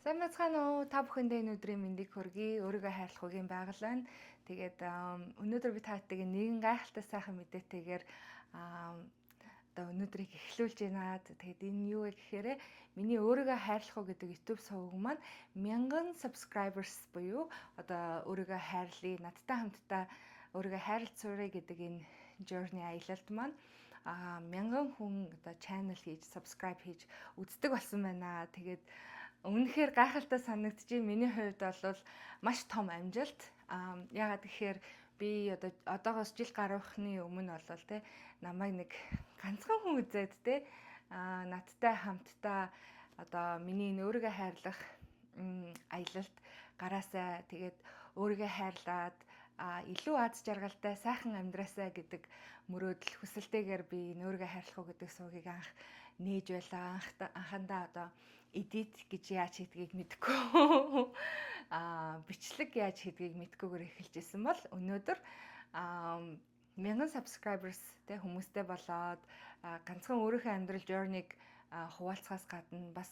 Сайн бацхан уу та бүхэндээ өнөөдрийн мэндийг хүргэе. Өөрийгөө хайрлах үгийн байгаль байна. Тэгээд өнөөдөр би таатайг нэгэн гайхалтай сайхан мэдээтэйгээр одоо өнөөдрийг эхлүүлж байна. Тэгээд энэ юу вэ гэхээр миний өөрийгөө хайрлах уу гэдэг YouTube суваг маань 1000 subscribers буюу одоо өөрийгөө хайрлая, надтай хамтдаа өөрийгөө хайрлцуурай гэдэг энэ journey аялалд маань 1000 хүн одоо channel хийж, subscribe хийж үздэг болсон байна. Тэгээд үнэхээр гайхалтай санагдчих. Миний хувьд бол маш том амжилт. Яагаад гэхээр би одоогоос жил гаруйхны өмнө болвол те намайг нэг ганцхан хүн үзээд те надтай хамтдаа одоо миний өөрийгөө хайрлах аялалд гараасай. Тэгээд өөрийгөө хайрлаад илүү аз жаргалтай сайхан амьдраасай гэдэг мөрөөдөл хүсэлтэйгээр би өөрийгөө хайрлах уу гэдэг суугийг анх нээж байлаа. Анхандаа одоо эдит гэж яаж хийдгийг мэдэхгүй бичлэг яаж хийдгийг мэдэхгүйгээр эхэлж исэн бол өнөөдөр 1000 subscribers тэ хүмүүстэй болоод ганцхан өөрийнхөө амьдрал journey-г хуваалцахаас гадна бас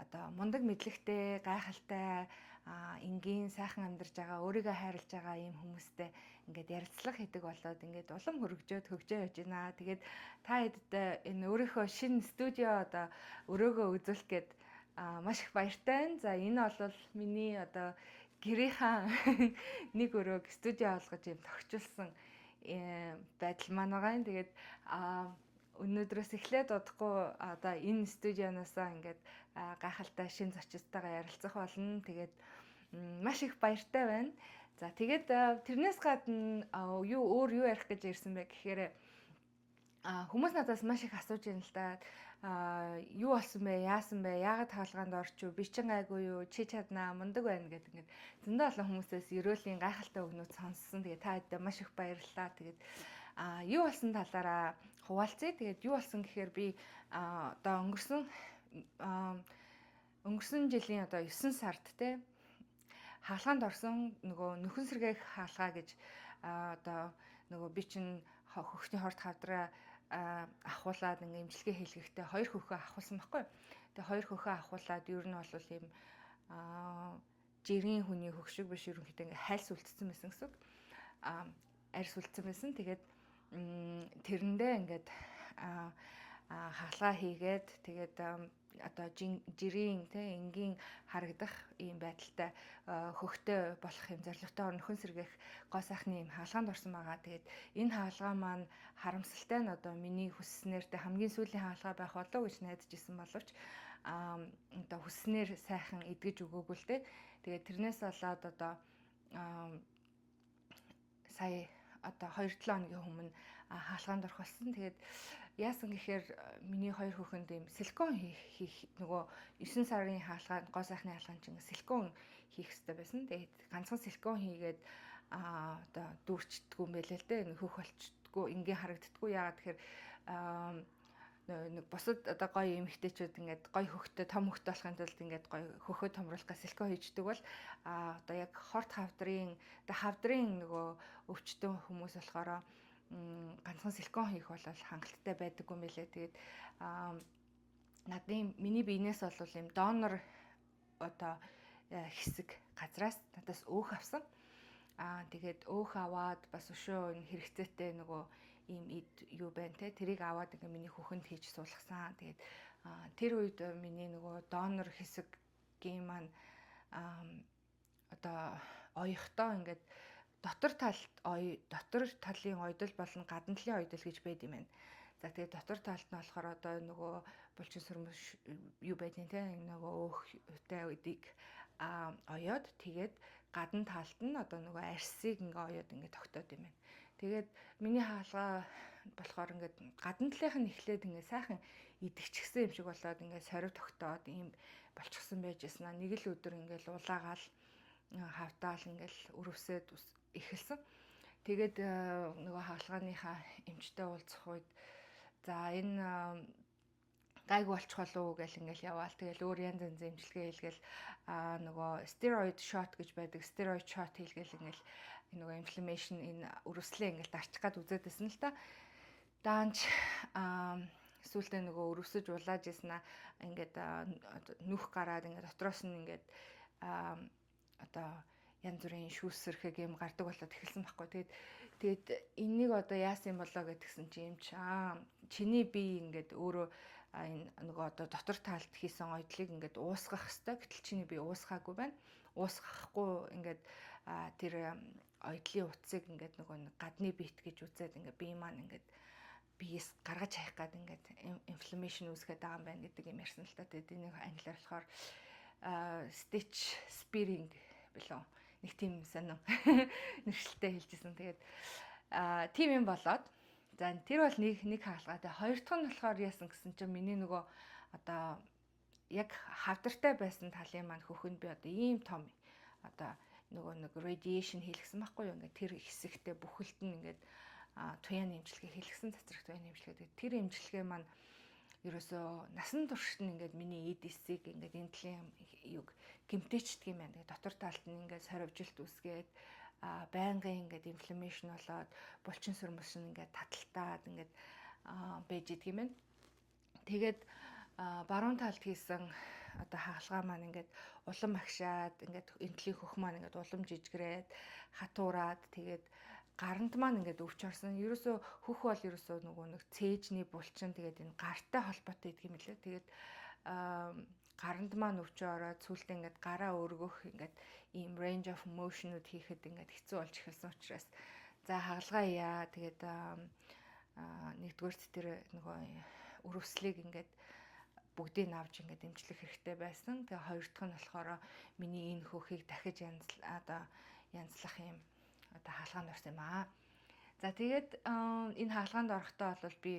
одоо мундаг мэдлэгтэй, гайхалтай, энгийн сайхан амьдарч байгаа, өөрийгөө хайрлаж байгаа ийм хүмүүстэй ингээд ярилцлага хийдэг болоод ингээд улам хөгжөө явж байна. Тэгээд та хэдд энэ өөрийнхөө шинэ студио одоо өрөөгөө үзүүлэх гээд маш их баяртай байна. За энэ бол миний одоо гэрийнхэн нэг өрөөг студио олгож юм тогтчулсан байдал маань байгаа. Тэгээд өнөөдрөөс эхлээд удахгүй одоо энэ студионоосаа ингээд гайхалтай шин зочдтойгоо ярилцах болно. Тэгээд маш их баяртай байна. За тэгээд тэрнээс гадна юу ярих гэж ирсэн бэ гэхээр хүмүүс надаас маш их асууж байна л да. Юу болсон бэ? Яасан бэ? Яагаад хаалгаанд орчих вэ? Би чинь гайгүй юу? Чи чаднаа, мундаг байна гэдэг ингээд зөндөө олон хүмүүсээс ерөөлийн гайхалтай өгнүүд сонссон. Тэгээд та хэдээ маш их баярлалаа. Тэгээд юу болсон талаараа хуваалцъя. Тэгээд юу болсон гэхээр би одоо өнгөрсөн жилийн одоо 9 сард те хаалгаанд орсон нөгөө нөхөн сэргээх хаалгаа гэж одоо нөгөө би чинь хөхтний хорт хавдраа ахуулаад ингээ имчилгээ хийлгэхдээ 2 хөхөө ахуулсан байхгүй. Тэгээ 2 хөхөө ахуулаад ер нь бол ийм жирийн хүний хөх шиг биш ерөнхийдөө ингээ хальс үлдсэн байсан гэсэн. Арьс үлдсэн байсан. Тэгээд тэрэндээ ингээд хаалгаа хийгээд тэгээд одоо жирийн те энгийн харагдах ийм байдалтай хөхтэй болох юм зорилготой нөхөн сэргээх гоо сайхны ийм хаалгаанд орсон байгаа. Тэгээд энэ хаалгаа маань харамсалтай нь одоо миний хүсснээр те хамгийн сүүлийн хаалгаа байх болов гэж найдаж исэн боловч одоо хүсснээр сайхан эдгэж өгөөгүй л те. Тэгээд тэрнээс болоод одоо сая одоо 2-7 хоногийн өмнө хаалгаанд орох болсон. Тэгээд яасан гэхээр миний 2 хөхөнд ийм силикон хийх нөгөө 9 сарын хаалгаанд гоо сайхны хаалгаанд чинь силикон хийх хэрэгтэй байсан. Тэгээд ганцхан силикон хийгээд одоо дүүрчдэггүй юм байлээ л дээ. Хөх болчдггүй, энгийн харагддаггүй. Яагаад тэгэхээр нэг бусад одоо гоё эмэгтэйчүүд ингээд гоё хөхтэй том хөхтэй болохын тулд ингээд гоё хөхөө томруулах силикон хийждэг бол одоо яг хорт хавдрын нөгөө өвчтөн хүмүүс болохоор ганцхан силикон хийх бол хангалттай байдаггүй юм билээ. Тэгээд миний биенээс бол юм донор одоо хэсэг газраас надаас өөх авсан. Тэгээд өөх аваад бас өшөө энэ хэрэгцээтэй нөгөө ийм юу байна те тэрийг аваад ингээ миний хөхөнд хийж суулгасан. Тэгээд тэр үед миний нөгөө донор хэсгийн маань одоо оёхдоо ингээд дотор талын ойдол болон гадна талын ойдол гэж байд юм байна. За тэгээд дотор талд нь болохоор одоо нөгөө булчин сөрмөш юу байдیں۔ Те нөгөө өөхтэй үдийг оёод тэгээд гадна талд нь одоо нөгөө арсыг ингээ оёод ингээ тогтоод юм байна. Тэгээд миний хаалгаа болохоор ингээд гадна талынх нь эхлээд ингээ сайхан идэгчгсэн юм шиг болоод ингээ сорив тогтоод ийм болчихсон байж яснаа. Нэг л өдөр ингээ улаагаал хавтаал ингээл өрөвсөд эхэлсэн. Тэгээд нөгөө хаалгааныхаа эмчтэй уулзах үед за энэ гайгүй болчих болов уу гэл ингээл яваал. Тэгэл өөр янз янзын эмчилгээ хийлгээл нөгөө стероид шот гэж байдаг. Стероид шот хийлгээл ингээл нөгөө инфламмашн энэ өрөвслээ ингээл дарчих гад үзээд байсан л та. Даанч Сүүлдээ нөгөө өрөвсөж улааж яснаа ингээд нүх гараад ингээд дотроос нь ингээд одоо янз бүрийн шүүсэрхэг юм гардаг болоод эхэлсэн байхгүй. Тэгээд энийг одоо яасан юм болоо гэдгсэн чи юм чи чиний бие ингээд өөрөө энэ нөгөө одоо дотор талд хийсэн ойдлыг ингээд уусгах хэвээр. Гэтэл чиний бие уусгаагүй байна. Уусгахгүй ингээд тэр ойдлын утсыг ингээд нөгөө гадны бит гэж үзээд ингээд бие маань ингээд биес гаргаж хайх гад ингээд инфламмашн үүсгээд байгаа юм байна гэдэг юм ярьсан л та. Тэгээд энийг англиар болохоор stitch spearing билүү. Нэг тийм сонин нэршилтэй хэлжсэн. Тэгээд тийм юм болоод за тэр бол нэг хаалгаа. Тэгээд хоёр дахь нь болохоор яасан гэсэн чинь миний нөгөө одоо яг хавдартай байсан талын маань хөхөнд би одоо ийм том одоо нөгөө нэг radiation хийлгсэн байхгүй юу. Ингээд тэр хэсэгтээ бүхэлд нь ингээд туяаны эмчилгээ хийлгсэн, цацрах туяаны эмчилгээ. Тэр эмчилгээ маань ерөөсөө насан туршид нь ингээд миний EDC-г ингээд энэ талын юг гэмтээчдэг юм байна. Тэгээд дотор талд нь ингээд сорвжилт үүсгээд байнгын ингээд инфламмашн болоод булчин сүрмэс нь ингээд таталтаад ингээд байж идэг юм байна. Тэгээд баруун талд хийсэн одоо хаалгаа маань ингээд улам агшаад ингээд энтлийн хөх маань ингээд улам жижигрээд хатуураад тэгээд гаранд маань ингээд өвч орсон. Ерөөсөө хөх бол ерөөсөө нөгөө нэг цээжний булчин тэгээд энэ гартай холбоотой гэдэг юм лээ. Тэгээд гаранд маань өвч ороод сүултээ ингээд гараа өргөх ингээд ийм range of motion-ууд хийхэд ингээд хэцүү болж эхэлсэн учраас за хаалгаа яа. Тэгээд нэгдүгээрт тэр нөгөө өрөвслийг ингээд бүгдийг авч ингээд дэмжлэх хэрэгтэй байсан. Тэгээ хоёр дахь нь болохоор миний энэ хөхийг дахиж янзлах юм одоо хаалгаанд орсон юм аа. За тэгээд энэ хаалгаанд орохдоо бол би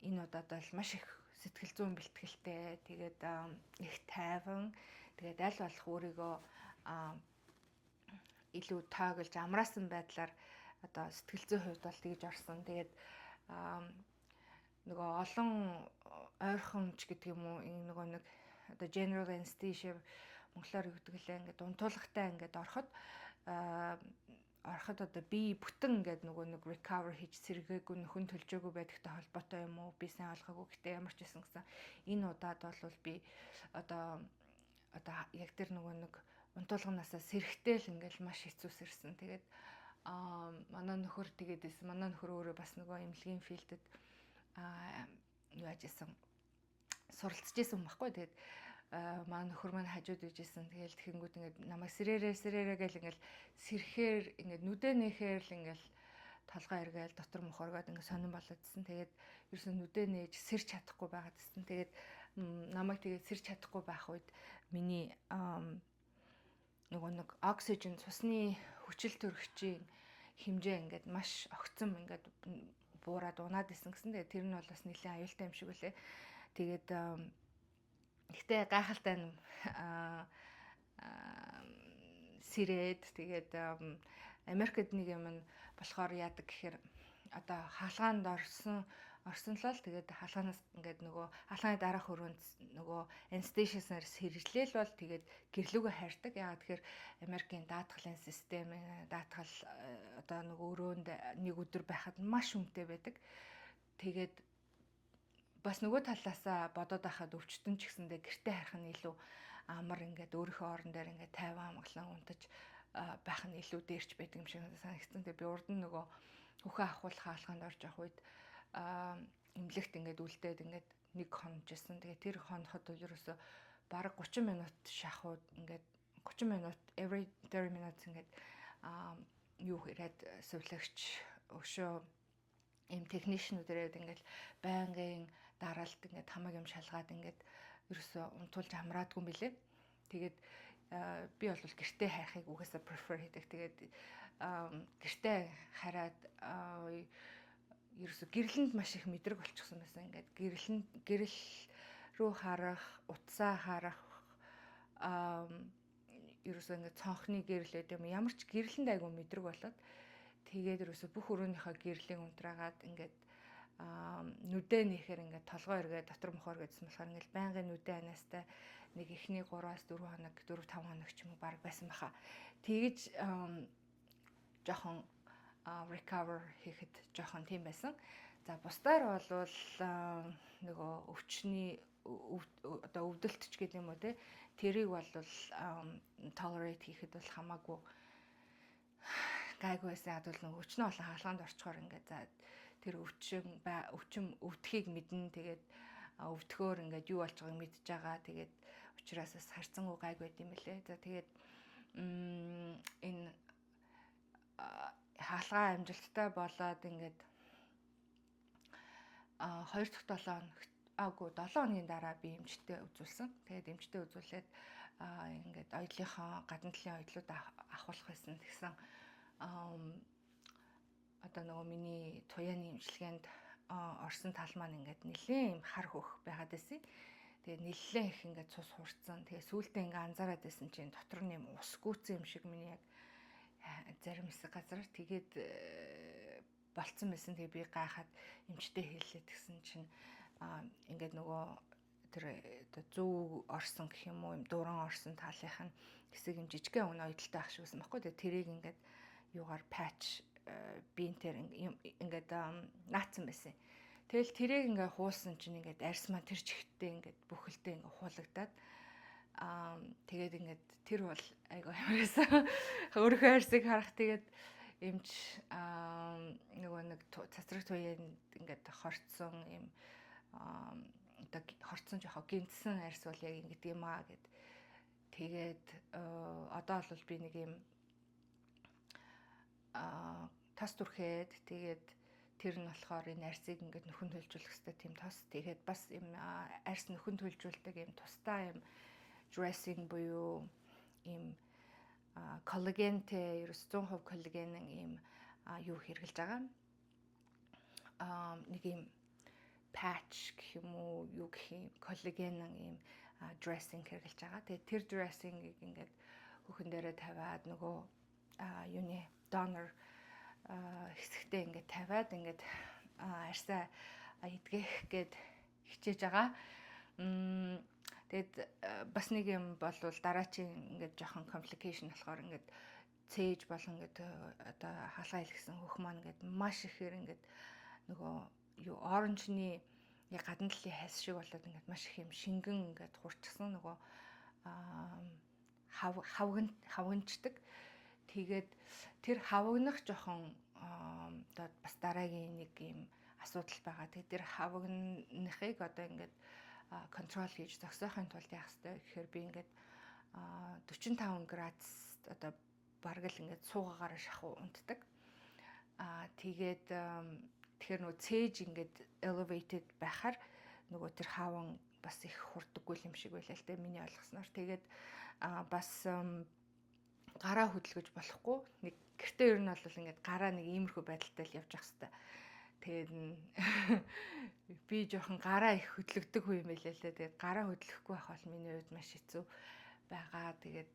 энэ удаад бол маш их сэтгэл зүйн бэлтгэлтэй. Тэгээд их тайван. Тэгээд аль болох өөрийгөө илүү тооглож амраасан байдлаар одоо сэтгэл зүйн хувьд бол тэгж орсон. Тэгээд нөгөө олон ойрхонч гэдэг юм уу энэ нөгөө нэг одоо general anesthesia монголоор юу гэдэг лээ ингээд унтуулагтай ингээд ороход одоо би бүтэн ингээд нөгөө нэг recover хийж сэргээгүй нөхөн төлжөөгүй байдагтай холбоотой юм уу би сайн ойлгоогүй. Гэтэ ямар ч байсан гэсэн энэ удаад бол би одоо яг тэр нөгөө нэг унтуулганасаа сэрхтэл ингээд маш хэцүү сэрсэн. Тэгээд манай нөхөр тэгээдсэн. Манай нөхөр өөрөө бас нөгөө эмнэлгийн филдэд юу ажижсэн суралцж исэн юм баггүй. Тэгээд маань нөхөр маань хажууд ижсэн. Тэгэл тэгэнгүүт ингээд намайг сэрээрээ гэл ингээд сэрхээр ингээд нүдэ нээхээр л ингээд толгой эргээл дотор мохоргоод ингээд сонирн болоодсэн. Тэгээд ерөөсөн нүдэ нээж сэрч чадахгүй байгаадсэн. Тэгээд намайг тэгээд сэрч чадахгүй байх үед миний нөгөө нэг оксижен цусны хүчил төрөгчийн хэмжээ ингээд маш огцом ингээд буураад унаад исэн гэсэн. Тэгээд тэр нь бол бас нэлээд аюултай юм шиг үлээ. Тэгээд гэхдээ гайхалтай юм сэрээд тэгээд Америкт нэг юм нь болохоор яадаг гэхээр одоо хаалгаанд орсон л бол тэгээд хаалганаас ингээд нөгөө хаалганы дараах өрөөнд нөгөө anesthesia-саар сэржлээл бол тэгээд гэрлүүгөө хайрдаг. Яагаад тэгэхээр Америкийн даатгалын систем даатгал одоо нөгөө өрөөнд нэг өдөр байхад маш үнэтэй байдаг. Тэгээд бас нөгөө талаасаа бодоод байхад өвчтөн ч гэсэндээ гэртээ харах нь илүү амар ингээд өөрийнхөө орон дээр ингээд 50 амгалан унтаж байх нь илүү дээрч байдаг юм шиг санагдсан. Тэгээд би урд нь нөгөө хөхөө ахуулах хаалганд орж явах үед эмнэлэгт ингээд үлдээд ингээд нэг хоножсэн. Тэгээд тэр хоноход ерөөсө бараг 30 минут шахууд ингээд 30 минут every 30 minutes ингээд юу хэрэг сувлагч өшөө им технишнүүд ирээд ингээд байнгын дараалт ингээд хамаг юм шалгаад ингээд ерөөсө унтуулж амраадгүй юм билэ. Тэгээд би бол гэртээ хайхыг угаасаа prefer хийдэг. Тэгээд гэртээ хараад ерөөсө гэрлэнд маш их мэдрэг болчихсон байсан. Ингээд гэрэл рүү харах, утсаа харах ерөөсө ингээд цонхны гэрэл гэдэг юм. Ямар ч гэрлэнд айгу мэдрэг болоод тэгээд ерөөсө бүх өрөөнийхөө гэрлийн унтраагаад ингээд нүдэ нээхээр ингээд толгой эргээ дотор мохор гэдсэн болохоор ингээд байнгын нүдэ анаастай нэг эхний 3-4 хоног 4-5 хоног ч юм уу баг байсан баха. Тэгэж жоохон recover хийхэд жоохон тийм байсан. За бусдаар болвол нөгөө өвчний одоо өвдөлтч гэдэг юм уу те тэрийг бол tolerate хийхэд бол хамаагүй гайгүй байсан. Ядвал нөгөө өвчнөө олон хаалганд орчхоор ингээд за тэр өвчин өвдөхийг мэднэ. Тэгээд өвдөхөөр ингээд юу болж байгааг мэдж байгаа. Тэгээд учраас бас харьцангуй гайгүй байд юм лээ. За тэгээд энэ хаалгаа амжилттай болоод ингээд 2 дахь 7 хоног 7 хоногийн дараа би эмчтэй үзүүлсэн. Тэгээд эмчтэй үзүүлээд ингээд оёдлынхоо гадна талын оёдлууд авахулах байсан. Тэгсэн одоо нөгөө миний туяаны эмчилгээнд орсон тал маань ингээд нэлээд юм хар хөх байгаад байсан. Тэгээд нэлээд их ингээд цус хурцсан. Тэгээд сүүлдээ ингээд анзаараад байсан чинь дотор нь юм ус гүцэн юм шиг миний яг зарим хэсэг газар тэгээд болцсон байсан. Тэгээ би гайхаад эмчтэй хэллээ гэсэн чинь ингээд нөгөө тэр зөв орсон гэх юм уу юм дуран орсон талынх нь хэсэг юм жижигхэн өн ойдолтой ах шиг байсан байхгүй. Тэгээ тэрийг ингээд юугаар патч биенээр ингээд наацсан байсан. Тэгэл тэрийг ингээд хуулсан чинь ингээд арьс маань тэр чигтээ ингээд бүхэлдээ ингээд хуулагдаад тэгээд ингээд тэр бол айгаа ямарсан. Өөрийнхөө арьсыг харах тэгээд эмч нөгөө нэг цацраг туяанд ингээд хорцсон юм одоо хорцсон жоохон гинтсэн арьс бол яг ингэдэг юм аа гэд. Тэгээд одоо бол би нэг юм тас түрхээд тэгээд тэр нь болохоор энэ арьсыг ингээд нөхөн төлжүүлэх хэрэгтэй тийм тос. Тэгээд бас юм арьс нөхөн төлжүүлдэг юм тустай юм dressing буюу юм коллагентэй ерөөс 100% коллаген юм юу хэрглэж байгаа. Нэг юм patch гэх юм уу юу гэх юм коллаген юм dressing хэрглэж байгаа. Тэгээд тэр dressing-ийг ингээд хөхөн дээрээ тавиад нөгөө юуны donor хэсэгтээ ингээд тавиад ингээд арьсаа эдгэх гээд хичээж байгаа. Тэгэд бас нэг юм болвол дараачийн ингээд жоохон complication болохоор ингээд цээж болон ингээд одоо хаалгаа илгэсэн хөх маань ингээд маш ихээр ингээд нөгөө юу оранжны яг гадна талын хайс шиг болоод ингээд маш их юм шингэн ингээд хурцсан нөгөө хавгнчдаг. Тэгээд тэр хавгнах жоохон одоо бас дараагийн нэг юм асуудал байгаа. Тэгээд тэр хавгнахыг одоо ингээд контрол хийж зогсоохын тулд яах хэрэгтэй гэхээр би ингээд 45 градус одоо бараг л ингээд суугаагаараа шахуу унтдаг. Тэгээд тэгэхээр нөгөө цээж ингээд elevated байхаар нөгөө тэр хаван бас их хурдаггүй юм шиг байлаа л те миний ойлгосноор. Тэгээд бас гараа хөдөлгөж болохгүй. Нэг гэртээ ер нь бол ингээд гараа нэг иймэрхүү байдалтай л явж явах хэрэгтэй. Тэгээд би жоохон гараа их хөдлөгдөг хүн юм байлаа л те. Тэгээд гараа хөдлөхгүй байх бол миний хувьд маш хэцүү байгаа. Тэгээд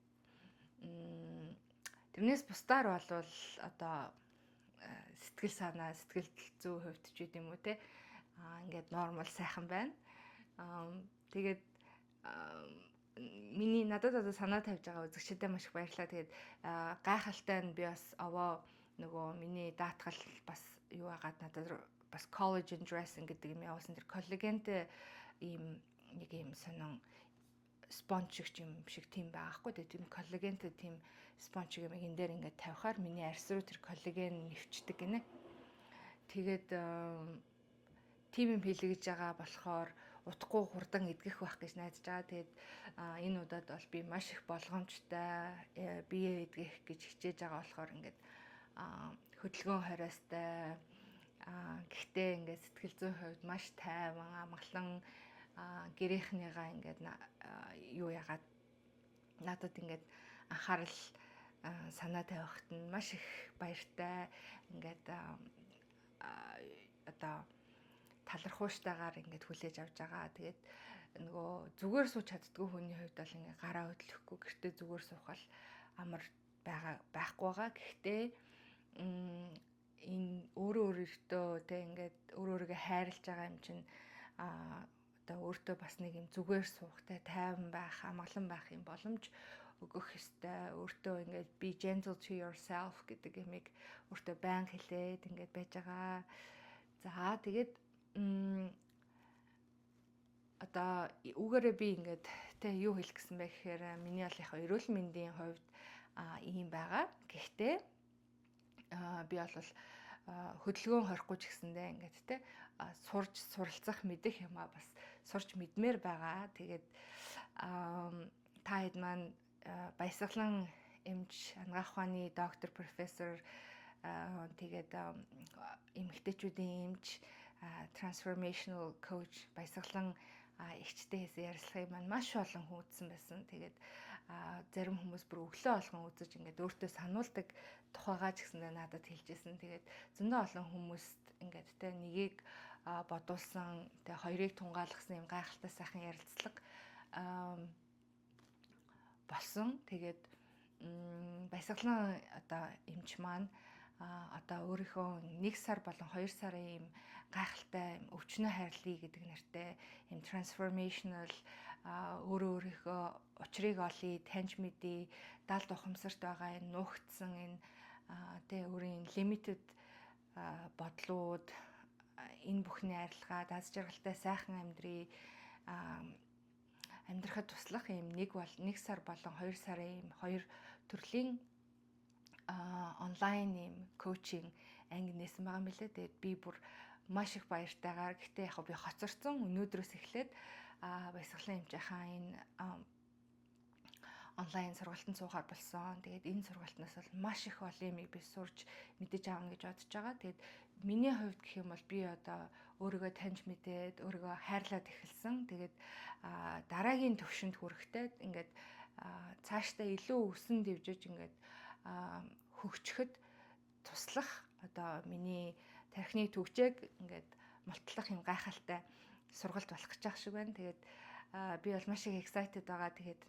тэрнээс бусдаар болвол одоо сэтгэл санаа, сэтгэл зүй хувьд ч гэдэм үү те. Ингээд нормал сайхан байна. Тэгээд миний надад одоо санаа тавьж байгаа үзэгчдэд маш их баярлалаа. Тэгээд гайхалтай нь би бас овоо нөгөө миний даатгал бас юу агаад надад бас collagen dressing гэдэг юм явуулсан. Тэр коллагентэй ийм нэг юм сонин спонж юм шиг тийм байгаахгүй. Тэгээд тийм коллагентэй тийм спонж юм энэ дээр ингээд тавихаар миний арьс руу тэр коллаген нэвчдэг гинэ. Тэгээд тийм юм хэлэгж байгаа болохоор утгагүй хурдан эдгэх байх гэж найдаж байгаа. Тэгээд энэ удаад бол би маш их болгоомжтой бие эдгэх гэж хичээж байгаа болохоор ингээд хөдөлгөөн хориостой гэхдээ ингээд сэтгэл зүйн хувьд маш тайван амгалан гэрийнхнийгаа ингээд юу яагаад надад ингээд анхаарал санаа тавихт нь маш их баяртай ингээд одоо талархуйштайгаар ингээд хүлээж авч байгаа. Тэгээд нөгөө зүгээр сууж чаддгүй хүний хувьд бол ингээд гараа хөдлөхгүй гэртээ зүгээр суухал амар байхгүй байгаа. Гэхдээ энэ өөртөө тэ ингээд өөрийгөө хайрлаж байгаа юм чинь одоо өөртөө бас нэг юм зүгээр суухтай тайван байх, амгалан байх юм боломж өгөх ёстой. Өөртөө ингээд be gentle to yourself гэдэг юмыг өөртөө байнга хэлээд ингээд байж байгаа. За тэгээд одоо үүгээрээ би ингээд тэ юу хэлэх гэсэн бэ гэхээр миний бол яг эрүүл мэндийн хувьд ийм байгаа. Гэхдээ би бол хөдөлгөөн хорихгүй ч гэсэндээ ингээд тэ сурж суралцах мэдэх юмаа бас сурч мэдмээр байгаа. Тэгээд та хэд маань баясгалан эмч анагаах ухааны доктор профессор тэгээд эмэгтэйчүүдийн эмч transformational coach баясгалан эгчтэйгээс ярилцлагыг маань маш олон хүн үзсэн байсан. Тэгээд зарим хүмүүс бүр өглөө болгон үзэж ингээд өөртөө сануулдаг тухайгаа ч гэсэндээ надад хэлжсэн. Тэгээд зөндөө олон хүмүүст ингээд тэ нэгийг бодуулсан, тэ хоёрыг тунгаалгасан юм гайхалтай сайхан ярилцлага болсон. Тэгээд баясгалан одоо эмч маань одоо өөрийнхөө 1 сар болон 2 сарын юм гайхалтай өвчнөө хайрлая гэдэг нэртэй юм transformational өөрийнхөө учрыг олъё, таньж мэдээ, далд ухамсарт байгаа энэ нуугдсан энэ тэ өөрийн limited бодлууд энэ бүхний арилгаа, даз жаргалтай сайхан амьдрахад туслах юм 1 сар болон 2 сарын юм 2 төрлийн онлайн юм коучинг анги нээсэн байгаа юм билээ. Тэгээд би бүр маш их баяртайгаар гэхдээ яг би хоцорсон өнөөдрөөс эхлээд баясгалан эмчийнхаа энэ онлайн сургалтанд суугаар болсон. Тэгээд энэ сургалтнаас бол маш их олон юмыг би сурч мэдэж аавна гэж бодож байгаа. Тэгээд миний хувьд гэх юм бол би одоо өөрийгөө таньж мэдээд өөрийгөө хайрлаад эхэлсэн. Тэгээд дараагийн төвшөнд хүрэхдээ ингээд цаашдаа илүү өсөн дэвжиж ингээд хөгжөхөд туслах одоо миний тархины төгжээг ингээд мултлах юм гайхалтай сургалт болох гэж байгаа шиг байна. Тэгээд би бол маш их excited байгаа. Тэгээд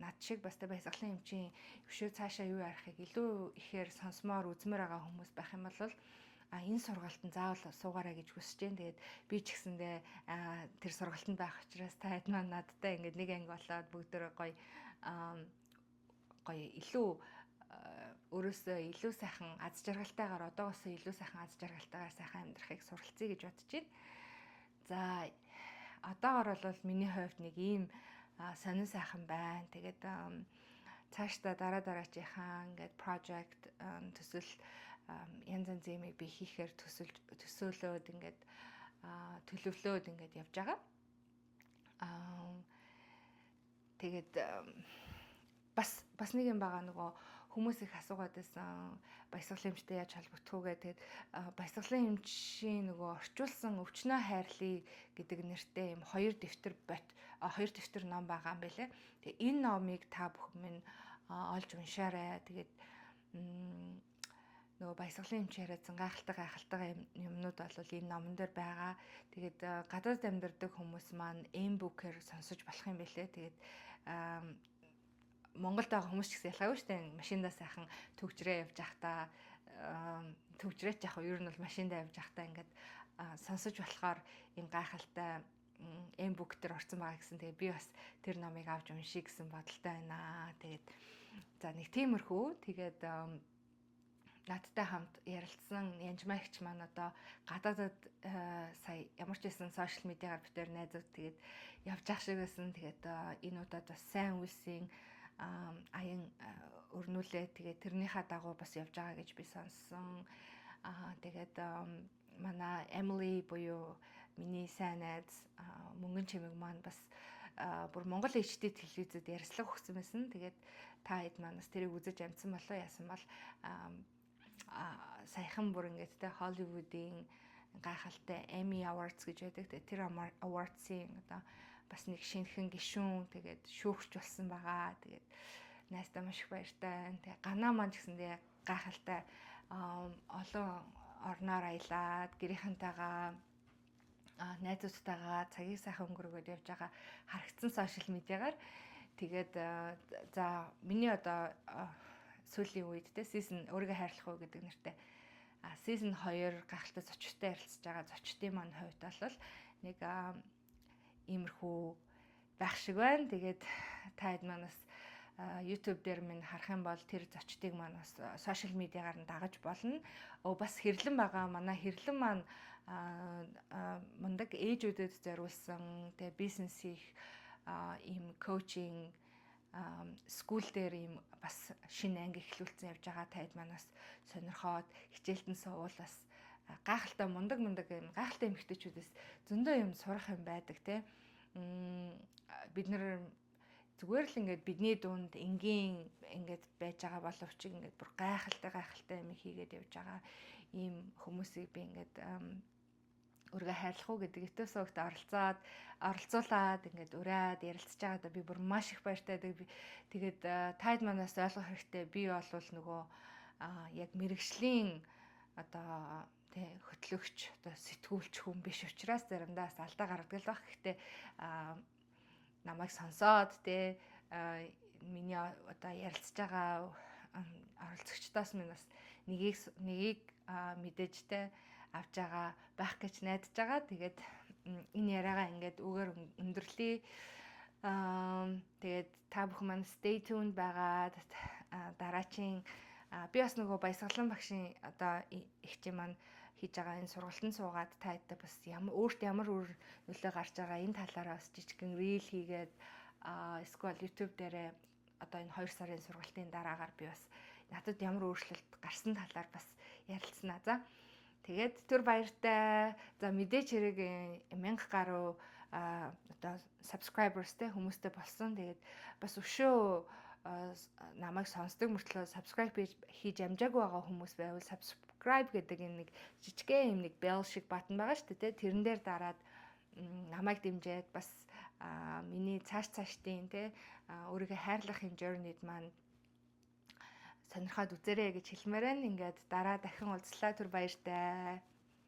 над шиг бас баясгалан эмчийн өвшөө цаашаа юу ярихыг илүү ихээр сонсомоор үзмээр байгаа хүмүүс байх юм бол энэ сургалтанд заавал суугаарай гэж хүсэж байна. Тэгээд би ч гэсэндээ тэр сургалтанд байх учраас та хэд маань надтай ингээд нэг анги болоод бүгдөө гоё илүү өөрөөсөө илүү сайхан аз жаргалтайгаар одоогоосоо илүү сайхан аз жаргалтайгаар сайхан амьдрахыг суралцъя гэж бодож байна. За одоогор бол миний хувьд нэг ийм сонин сайхан байна. Тэгээд цаашдаа дараачихаа ингээд project төсөл янз янз юмыг би хийхээр төсөөлөөд ингээд төлөвлөөд ингээд явж байгаа. Тэгээд бас нэг юм байгаа, нөгөө хүмүүс их асуугаад байсан баясгалан эмчтэй яаж холбогдох вэ гэдэг. Баясгалан эмчийн нөгөө орчуулсан өвчнөө хайрлая гэдэг нэртэй юм 2 дэвтэр ном байгаа юм байлээ. Тэгээ энэ номыг та бүхэн минь олж уншаарай. Тэгээд нөгөө баясгалан эмч яриадсан гайхалтай юмнууд бол энэ номон дээр байгаа. Тэгээд гадаад амьдардаг хүмүүс маань M-book-ээр сонсож болох юм байлээ. Тэгээд Монголд байгаа хүмүүс ч гэсэн ялгаагүй шүү дээ. Машиндаа сайхан төгжрээ явж байхдаа төгжрээч яг юу нь бол машиндаа явж байхдаа ингээд сонсож болохоор юм гайхалтай M-book дээр орсон байгаа гэсэн. Тэгээд би бас тэр номыг авч уншия гэсэн бодолтой байна. Тэгээд за нэг тиймэрхүү. Тэгээд надтай хамт ярилцсан янжмаагч маань одоо гадаадад сая ямар ч байсан сошиал медиагаар битээр найзууд тэгээд явж ах шиг байсан. Тэгээд энэ удаад бас сайн үйлсийн аян өрнүүлээ. Тэгээд тэрнийхээ дагуу бас явж байгаа гэж би сонссон. Тэгээд манай Emily буюу миний сайн найз мөнгөн чимэг маань бас бүр Монгол HD телевизэд ярилцлага өгсөн байсан. Тэгээд та хэд маань бас тэрийг үзэж амжсан болоо яасан бол саяхан бүр ингээд тэ Hollywood-ийн гайхалтай Emmy Awards гэж байдаг. Тэгээд тэр awards-ийн одоо бас нэг шинэхэн гишүүн тэгээд шүүгч болсон байгаа. Тэгээд найстаа маш их баяртай байна. Тэгээд ганаа маань ч гэсэндээ гайхалтай олон орноор аялаад гэрийнхэнтэйгээ найзуудтайгаа цагийг сайхан өнгөрөөгд явж байгаа харагдсан сошиал медиагаар. Тэгээд за миний одоо сүүлийн үед те season өөрийгөө хайрлах уу гэдэг нэртэй season 2 гайхалтай зочдтой ярилцж байгаа. Зочдын маань хувьд бол нэг иймэрхүү байх шиг байна. Тэгээд та хэд манаас YouTube дээр минь харах юм бол тэр зочдыг маань бас сошиал медиагаар нь дагаж болно. Бас хэрлэн байгаа. Манай хэрлэн маань мундаг ээжүүдэд зориулсан тэгээ бизнес хийх ийм коучинг скул дээр ийм бас шинэ анги эхлүүлсэн явж байгаа таад манаас сонирхоод хичээлтэн суувал бас гайхалтай мундаг ийм гайхалтай эмэгтэйчүүдээс зөндөө юм сурах юм байдаг те. Бид нэр зүгээр л ингээд бидний дунд энгийн ингээд байж байгаа боловч ингээд бүр гайхалтай юм хийгээд явж байгаа ийм хүмүүсийг би ингээд өргө хайрлах уу гэдэг итэ согт оролцуулаад ингээд ураад ярилцж байгаадаа би бүр маш их баяртай. Тэгээд таад манаас ойлгох хэрэгтэй би болвол нөгөө яг мэрэгжлийн одоо тий хөтлөгч одоо сэтгүүлч хүн биш учраас заримдаа алдаа гаргадаг л баг. Гэхдээ намайг сонсоод тий миний одоо ярилцж байгаа оролцогчдоос минь бас нэгийг мэдээж тий авч байгаа байх гэж найдаж байгаа. Тэгээд энэ яриагаа ингээд үгээр өндөрлөе. Тэгээд та бүхэн маань stay tuned байгаад дараачийн би бас нөгөө баясгалан багшийн одоо ихчийн маань хийж байгаа энэ сургалтанд суугаад таадаа бас өөрт ямар үр нөлөө гарч байгаа энэ талаараа бас жижигхэн reel хийгээд эсвэл YouTube дээрээ одоо энэ 2 сарын сургалтын дараагаар би бас надад ямар өөрчлөлт гарсан талаар бас ярилцсанаа. За тэгээд түр баяртай. За мэдээч хэрэг 1000 гаруй одоо subscribers-тэй хүмүүстэй болсон. Тэгээд бас өшөө намайг сонсдог мөртлөө subscribe хийж амжаагүй байгаа хүмүүс байвал subscribe гэдэг энэ нэг жижигхэн юм нэг bell шиг бутан байгаа шүү дээ. Тэрэн дээр дараад намайг дэмжиж бас миний цаашдын те өөрийгөө хайрлах юм journey-д маань сонирхоод үзээрэй гэж хэлмээр байна. Ингээд дараа дахин уулзлаа. Түр баяртай.